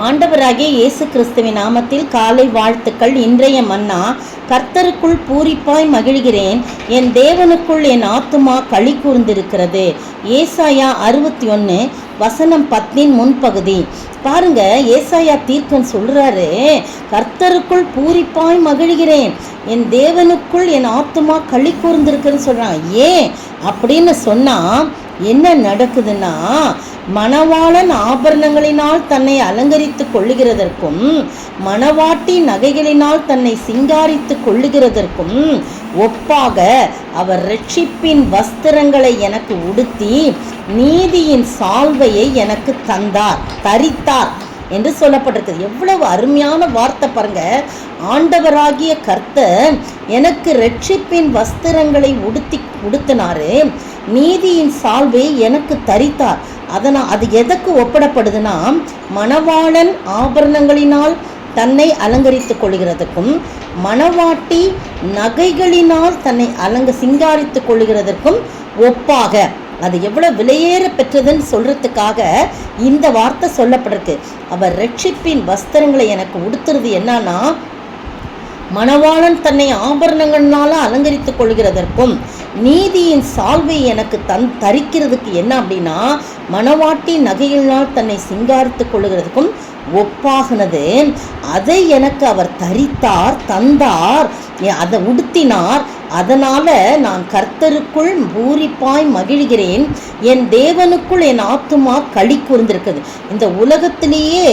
ஆண்டவராகிய இயேசு கிறிஸ்துவின் நாமத்தில் காலை வாழ்த்துக்கள். இன்றைய மன்னா, கர்த்தருக்குள் பூரிப்பாய் மகிழ்கிறேன், என் தேவனுக்குள் என் ஆத்துமா களி கூர்ந்திருக்கிறது. ஏசாயா 61 வசனம் 10 முன்பகுதி. பாருங்க, ஏசாயா தீர்க்கன் சொல்றாரு, கர்த்தருக்குள் பூரிப்பாய் மகிழ்கிறேன், என் தேவனுக்குள் என் ஆத்துமா களி கூர்ந்திருக்குன்னு சொல்றாங்க. ஏன் அப்படின்னு சொன்னா என்ன நடக்குதுன்னா, மணவாளன் ஆபரணங்களினால் தன்னை அலங்கரித்து கொள்ளுகிறதற்கும் மணவாட்டி நகைகளினால் தன்னை சிங்காரித்து கொள்ளுகிறதற்கும் ஒப்பாக அவர் இரட்சிப்பின் வஸ்திரங்களை எனக்கு உடுத்தி நீதியின் சால்வையை எனக்கு தரித்தார் என்று சொல்லப்பட்டிருக்கு. எவ்வளவு அருமையான வார்த்தை பாருங்க. ஆண்டவராகிய கர்த்தர் எனக்கு இரட்சிப்பின் வஸ்திரங்களை உடுத்தினாரு, நீதியின் சால்வை எனக்கு தரித்தார். அது எதற்கு ஒப்பிடப்படுதுன்னா, மணவாளன் ஆபரணங்களினால் தன்னை அலங்கரித்துக் கொள்கிறதுக்கும் மணவாட்டி நகைகளினால் தன்னை சிங்காரித்துக் கொள்கிறதற்கும் ஒப்பாக. அது எவ்வளவு விலையேற பெற்றதுன்னு சொல்றதுக்காக இந்த வார்த்தை சொல்லப்பட்டிருக்கு. அவர் இரட்சிப்பின் வஸ்திரங்களை எனக்கு உடுத்துறது என்னன்னா, மணவாளன் தன்னை ஆபரணங்களால அலங்கரித்துக் கொள்கிறதற்கும் நீதியின் சால்வை எனக்கு தரிக்கிறதுக்கு என்ன அப்படின்னா, மணவாட்டி நகையினால் தன்னை சிங்காரித்துக் கொள்ளுகிறதுக்கும் ஒப்பாகினது. அதை எனக்கு அவர் தந்தார், அதை உடுத்தினார். அதனால நான் கர்த்தருக்குள் பூரிப்பாய் மகிழ்கிறேன், என் தேவனுக்குள் என் ஆத்துமா களி கூர்ந்திருக்குது. இந்த உலகத்திலேயே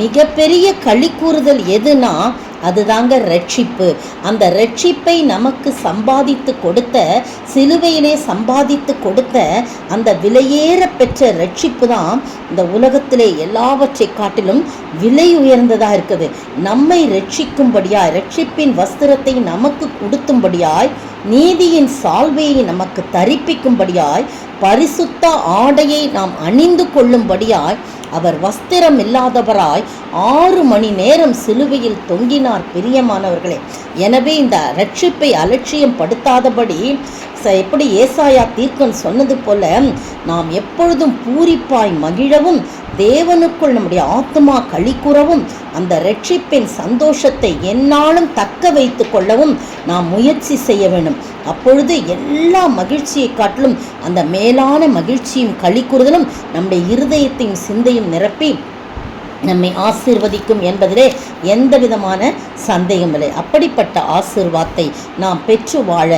மிகப்பெரிய களி கூறுதல் எதுனா அதுதாங்க ரட்சிப்பு. அந்த ரட்சிப்பை நமக்கு சம்பாதித்து கொடுத்த, சிலுவையிலே சம்பாதித்து கொடுத்த அந்த விலையேற பெற்ற ரட்சிப்பு தான் இந்த உலகத்திலே எல்லாவற்றை காட்டிலும் விலை உயர்ந்ததாக இருக்குது. நம்மை ரட்சிக்கும்படியாய், ரட்சிப்பின் வஸ்திரத்தை நமக்கு கொடுத்தும்படியாய், நீதியின் சால்வையை நமக்கு தரிப்பிக்கும்படியாய், பரிசுத்த ஆடையை நாம் அணிந்து கொள்ளும்படியாய் அவர் வஸ்திரம் இல்லாதவராய் 6 மணி நேரம் சிலுவையில் தொங்கினார். பிரியமானவர்களே, எனவே இந்த ரட்சிப்பை அலட்சியம் படுத்தாதபடி, எப்படி ஏசாயா தீர்க்கன் சொன்னது போல, நாம் எப்பொழுதும் பூரிப்பாய் மகிழவும், தேவனுக்குள் நம்முடைய ஆத்துமா களி கூறவும், அந்த ரட்சிப்பின் சந்தோஷத்தை எந்நாளும் தக்க வைத்து கொள்ளவும் நாம் முயற்சி செய்ய வேண்டும். அப்பொழுது எல்லா மகிழ்ச்சியை காட்டிலும் அந்த மேலான மகிழ்ச்சியும் களி கூறுதலும் நம்முடைய இருதயத்தையும் சிந்தையும் நிரப்பி நம்மை ஆசீர்வதிக்கும் என்பதிலே எந்த விதமான சந்தேகம் இல்லை. அப்படிப்பட்ட ஆசீர்வாதத்தை நாம் பெற்று வாழ,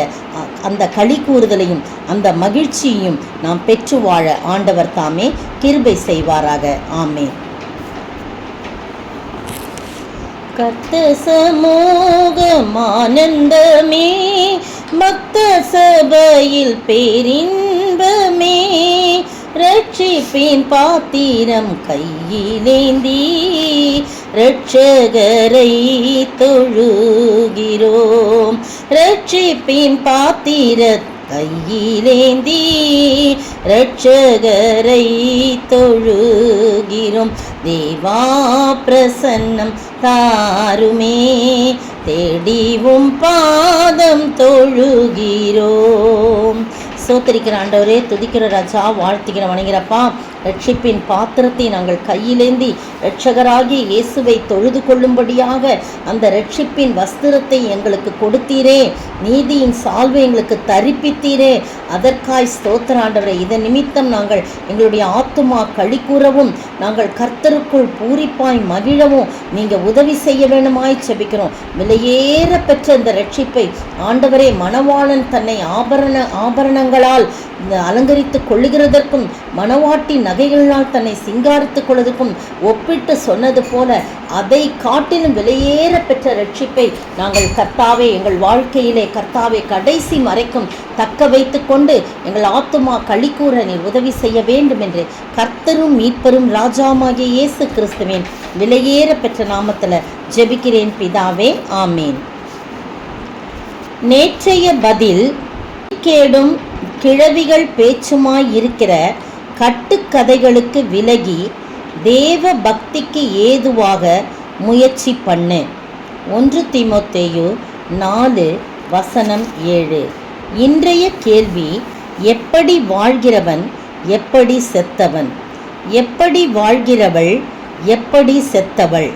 அந்த களி கூறுதலையும் அந்த மகிழ்ச்சியையும் நாம் பெற்று வாழ ஆண்டவர் தாமே கிருபை செய்வாராக. ஆமென். கர்த்தர் சமூகம் ஆனந்தமே, பக்த சபையில் பேரின்பமே, ரட்சிப்பின் பாத்திரம் கையிலேந்தி ரட்சகரை தொழுகிறோம். ரட்சிப்பின் பாத்திர கையிலேந்தி ரட்சகரை தொழுகிறோம். தேவா பிரசன்னம் தாருமே, தேடிவும் பாதம் தொழுகிறோம். சோத்திரிக்கிற ஆண்டவரே, துதிக்கிற ராஜா, வாழ்த்துக்கிற வணங்கிறப்பா, ரட்சிப்பின் பாத்திரத்தை நாங்கள் கையிலேந்தி இரட்சகராகிய இயேசுவை தொழுது கொள்ளும்படியாக அந்த ரட்சிப்பின் வஸ்திரத்தை எங்களுக்கு கொடுத்தீரே, நீதியின் சால்வை எங்களுக்கு தரிப்பித்தீரே, அதற்காய் ஸ்தோத்திர ஆண்டவரே. இதன் நிமித்தம் நாங்கள் எங்களுடைய ஆத்துமா களி கூறவும், நாங்கள் கர்த்தருக்குள் பூரிப்பாய் மகிழவும் நீங்கள் உதவி செய்ய வேண்டுமாய் செபிக்கிறோம். விலையேற பெற்ற இந்த ரட்சிப்பை ஆண்டவரே, மணவாளன் தன்னை ஆபரணங்களால் அலங்கரித்துக் கொள்ளுகிறதற்கும் மணவாட்டி நகைகளினால் தன்னை சிங்காரித்துக் கொள்வதற்கும் ஒப்பிட்டு சொன்னது போல, அதை காட்டிலும் விலையேற பெற்ற ரட்சிப்பை நாங்கள் கர்த்தாவே எங்கள் வாழ்க்கையிலே கர்த்தாவே கடைசி மறைக்கும் தக்க வைத்து கொண்டு எங்கள் ஆத்துமா களி கூற நீர் உதவி செய்ய வேண்டும் என்று கர்த்தரும் மீட்பரும் ராஜாவாகிய இயேசு கிறிஸ்துவின் விலையேற பெற்ற நாமத்தில் ஜெபிக்கிறேன் பிதாவே. ஆமேன். நேற்றைய பதில், கேடும் கிழவிகள் பேச்சுமாய் இருக்கிற கட்டுக்கதைகளுக்கு விலகி தேவ பக்திக்கு ஏதுவாக முயற்சி பண்ணு. 1 தீமோத்தேயு 4 வசனம் 7. இன்றைய கேள்வி, எப்படி வாழ்கிறவன் எப்படி செத்தவன்? எப்படி வாழ்கிறவள் எப்படி செத்தவள்?